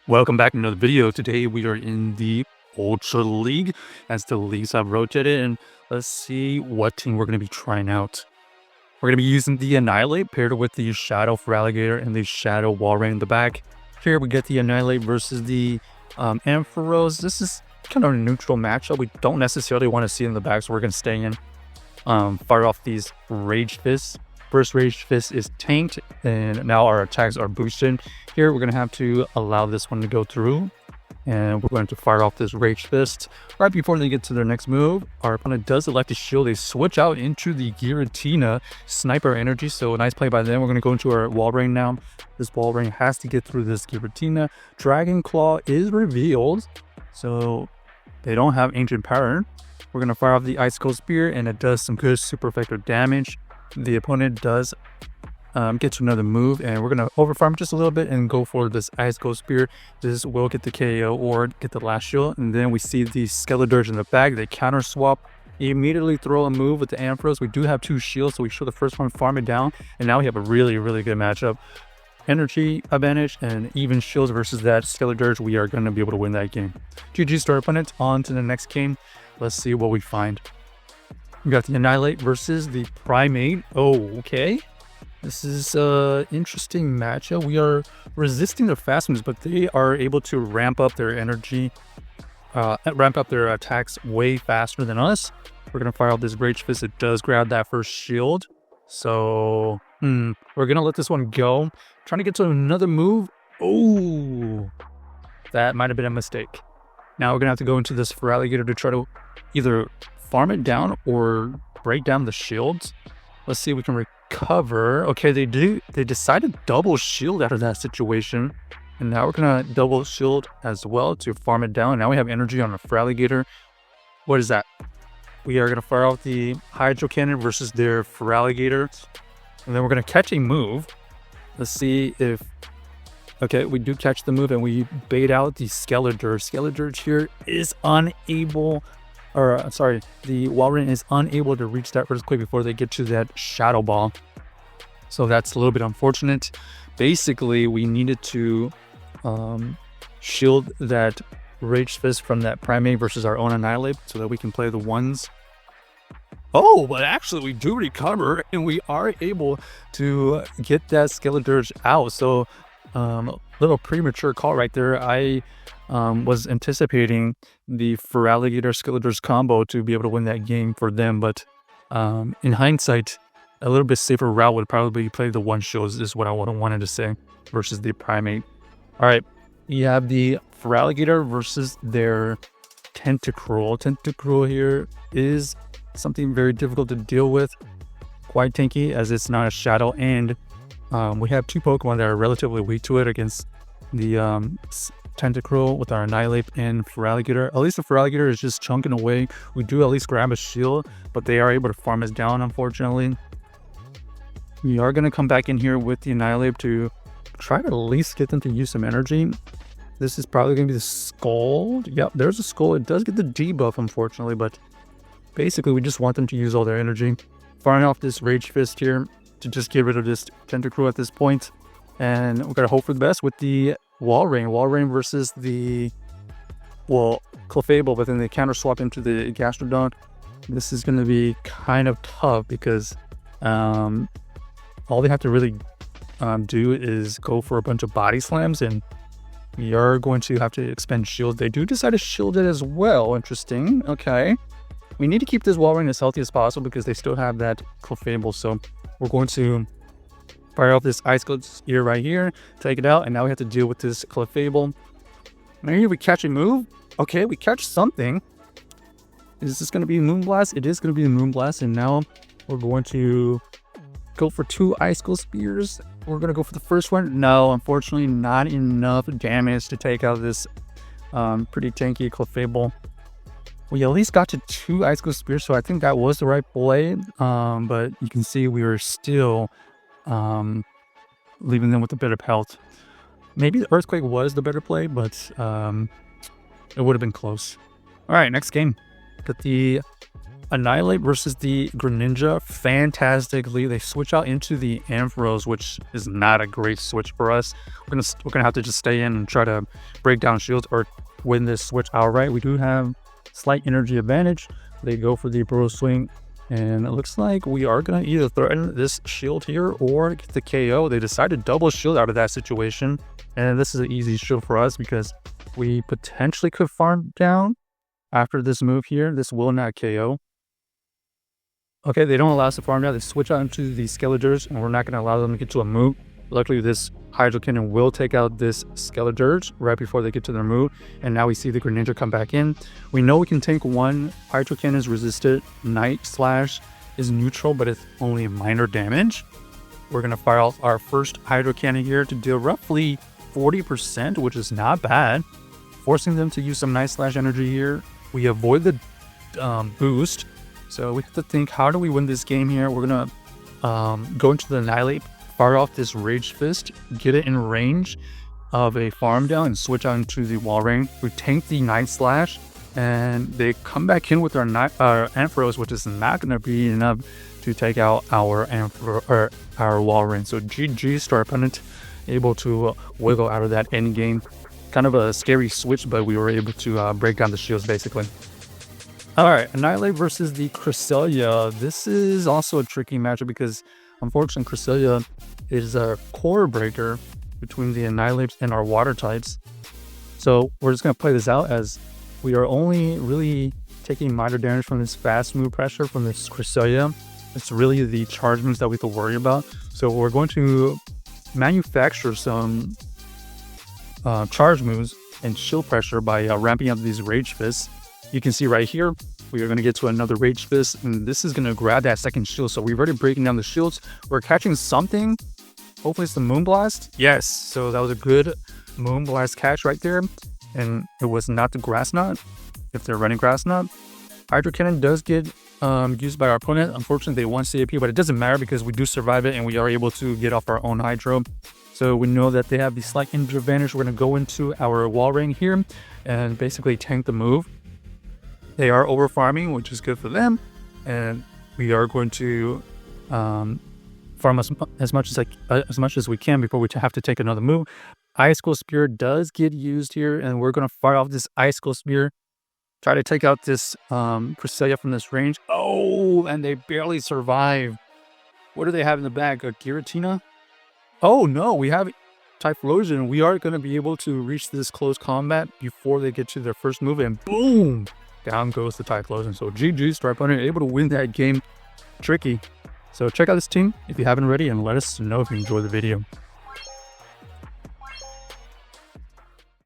Welcome back to another video. Today we are in the Ultra League as the leagues have rotated, and let's see what team we're going to be trying out. We're going to be using the Annihilape paired with the Shadow Feraligatr and the Shadow Walrein in the back. Here we get the Annihilape versus the Ampharos. This is kind of a neutral matchup. We don't necessarily want to see it in the back, so we're going to stay in. Fire off these Rage Fists. First Rage Fist is tanked, and now our attacks are boosted. Here, we're going to have to allow this one to go through, and we're going to fire off this Rage Fist. Right before they get to their next move, our opponent does elect to shield. They switch out into the Giratina Sniper Energy, so a nice play by them. We're going to go into our Walrein now. This Walrein has to get through this Giratina. Dragon Claw is revealed, so they don't have Ancient Power. We're going to fire off the Ice Cold Spear, and it does some good super effective damage. The opponent does get to another move, and we're going to overfarm just a little bit and go for this Ice Cold Spear. This will get the KO or get the last shield, and then we see the Skeledirge in the back. They counter swap, immediately throw a move with the Ampharos. We do have 2 shields, so we show the first one, farm it down, and now we have a really good matchup. Energy advantage and even shields versus that Skeledirge. We are going to be able to win that game. GG's to our opponent. On to the next game. Let's see what we find. We got the Annihilape versus the Primate. Oh, okay. This is an interesting matchup. We are resisting their fast moves, but they are able to ramp up their energy, ramp up their attacks way faster than us. We're going to fire out this Rage Fist. It does grab that first shield. So, we're going to let this one go. Trying to get to another move. Oh, that might have been a mistake. Now we're going to have to go into this Feraligatr to try to either farm it down or break down the shields. Let's see if we can recover. Okay, they decided to double shield out of that situation, and now we're gonna double shield as well to farm it down. Now we have energy on a Feraligatr. What is that? We are gonna fire out the Hydro Cannon versus their Feraligatr, and then we're gonna catch a move. Let's see if okay, we do catch the move, and we bait out the Skeledirge. Skeledirge here is unable, or sorry, the Walrein is unable to reach that earthquake before they get to that Shadow Ball. So that's a little bit unfortunate. Basically, we needed to shield that Rage Fist from that Primate versus our own Annihilape so that we can play the ones. Oh, but actually we do recover, and we are able to get that Skeledirge out. So little premature call right there. I was anticipating the Feraligatr Skeledirge combo to be able to win that game for them, but in hindsight, a little bit safer route would probably play the one shields, is what I wanted to say, versus the Primate. All right, you have the Feraligatr versus their Tentacruel. Tentacruel here is something very difficult to deal with, quite tanky as it's not a shadow, and we have 2 Pokemon that are relatively weak to it against the Tentacruel with our Annihilape and Feraligatr. At least the Feraligatr is just chunking away. We do at least grab a shield, but they are able to farm us down, unfortunately. We are going to come back in here with the Annihilape to try to at least get them to use some energy. This is probably going to be the Scald. Yep, there's a Scald. It does get the debuff, unfortunately, but basically we just want them to use all their energy. Firing off this Rage Fist here to just get rid of this Tentacruel at this point. And we're going to hope for the best with the Walrein. Walrein versus the, well, Clefable, but then they counter swap into the Gastrodon. This is going to be kind of tough because all they have to really do is go for a bunch of body slams, and we are going to have to expend shields. They do decide to shield it as well. Interesting. Okay. We need to keep this Walrein as healthy as possible because they still have that Clefable, so we're going to fire off this Ice Cold Spear right here, take it out, and now we have to deal with this Clefable. Maybe we catch a move. Okay, we catch something. Is this going to be Moonblast? It is going to be the Moonblast, and now we're going to go for 2 Ice Cold Spears. We're going to go for the first one. No, unfortunately, not enough damage to take out this pretty tanky Clefable. We at least got to 2 Ice Cold Spears, so I think that was the right play. But you can see we were still leaving them with a bit of health. Maybe the Earthquake was the better play, but it would have been close. All right, next game. Got the Annihilate versus the Greninja, fantastically. They switch out into the Ampharos, which is not a great switch for us. We're gonna have to just stay in and try to break down shields or win this switch outright. We do have slight energy advantage. They go for the Burrow Swing, and it looks like we are gonna either threaten this shield here or get the KO. They decide to double shield out of that situation, and this is an easy shield for us because we potentially could farm down after this move here. This will not KO. Okay, they don't allow us to farm down. They switch out into the Skeletors, and we're not going to allow them to get to a move. Luckily, this Hydro Cannon will take out this Skeletors right before they get to their move. And now we see the Greninja come back in. We know we can tank one. Hydro Cannon is resisted. Night Slash is neutral, but it's only minor damage. We're going to fire off our first Hydro Cannon here to deal roughly 40%, which is not bad. Forcing them to use some Night Slash energy here. We avoid the boost. So we have to think, how do we win this game here? We're going to go into the Annihilate, fire off this Rage Fist, get it in range of a farm down, and switch on to the Walrein. We tank the Night Slash, and they come back in with our Ampharos, which is not going to be enough to take out our Walrein. So GG to our opponent, able to wiggle out of that end game. Kind of a scary switch, but we were able to break down the shields basically. Alright, Annihilate versus the Cresselia. This is also a tricky matchup because unfortunately Cresselia is a core breaker between the Annihilate and our water types. So we're just going to play this out as we are only really taking minor damage from this fast move pressure from this Cresselia. It's really the charge moves that we have to worry about. So we're going to manufacture some charge moves and shield pressure by ramping up these Rage Fists. You can see right here, we are going to get to another Rage Fist, and this is going to grab that second shield. So we've already breaking down the shields. We're catching something. Hopefully it's the Moonblast. Yes, so that was a good Moonblast catch right there. And it was not the Grass Knot, if they're running Grass Knot. Hydro Cannon does get used by our opponent. Unfortunately, they won CAP, but it doesn't matter because we do survive it and we are able to get off our own Hydro. So we know that they have the slight energy advantage. We're going to go into our Walrein here and basically tank the move. They are over farming, which is good for them, and we are going to farm as much as we can before we have to take another move. Icicle Spear does get used here, and we're going to fire off this Icicle Spear, try to take out this Cresselia from this range. Oh, and they barely survive. What do they have in the bag? A Giratina? Oh no, we have Typhlosion. We are going to be able to reach this close combat before they get to their first move, and boom! Down goes the Typhlosion. So GG's to our opponent, able to win that game. Tricky. So check out this team if you haven't already, and let us know if you enjoyed the video.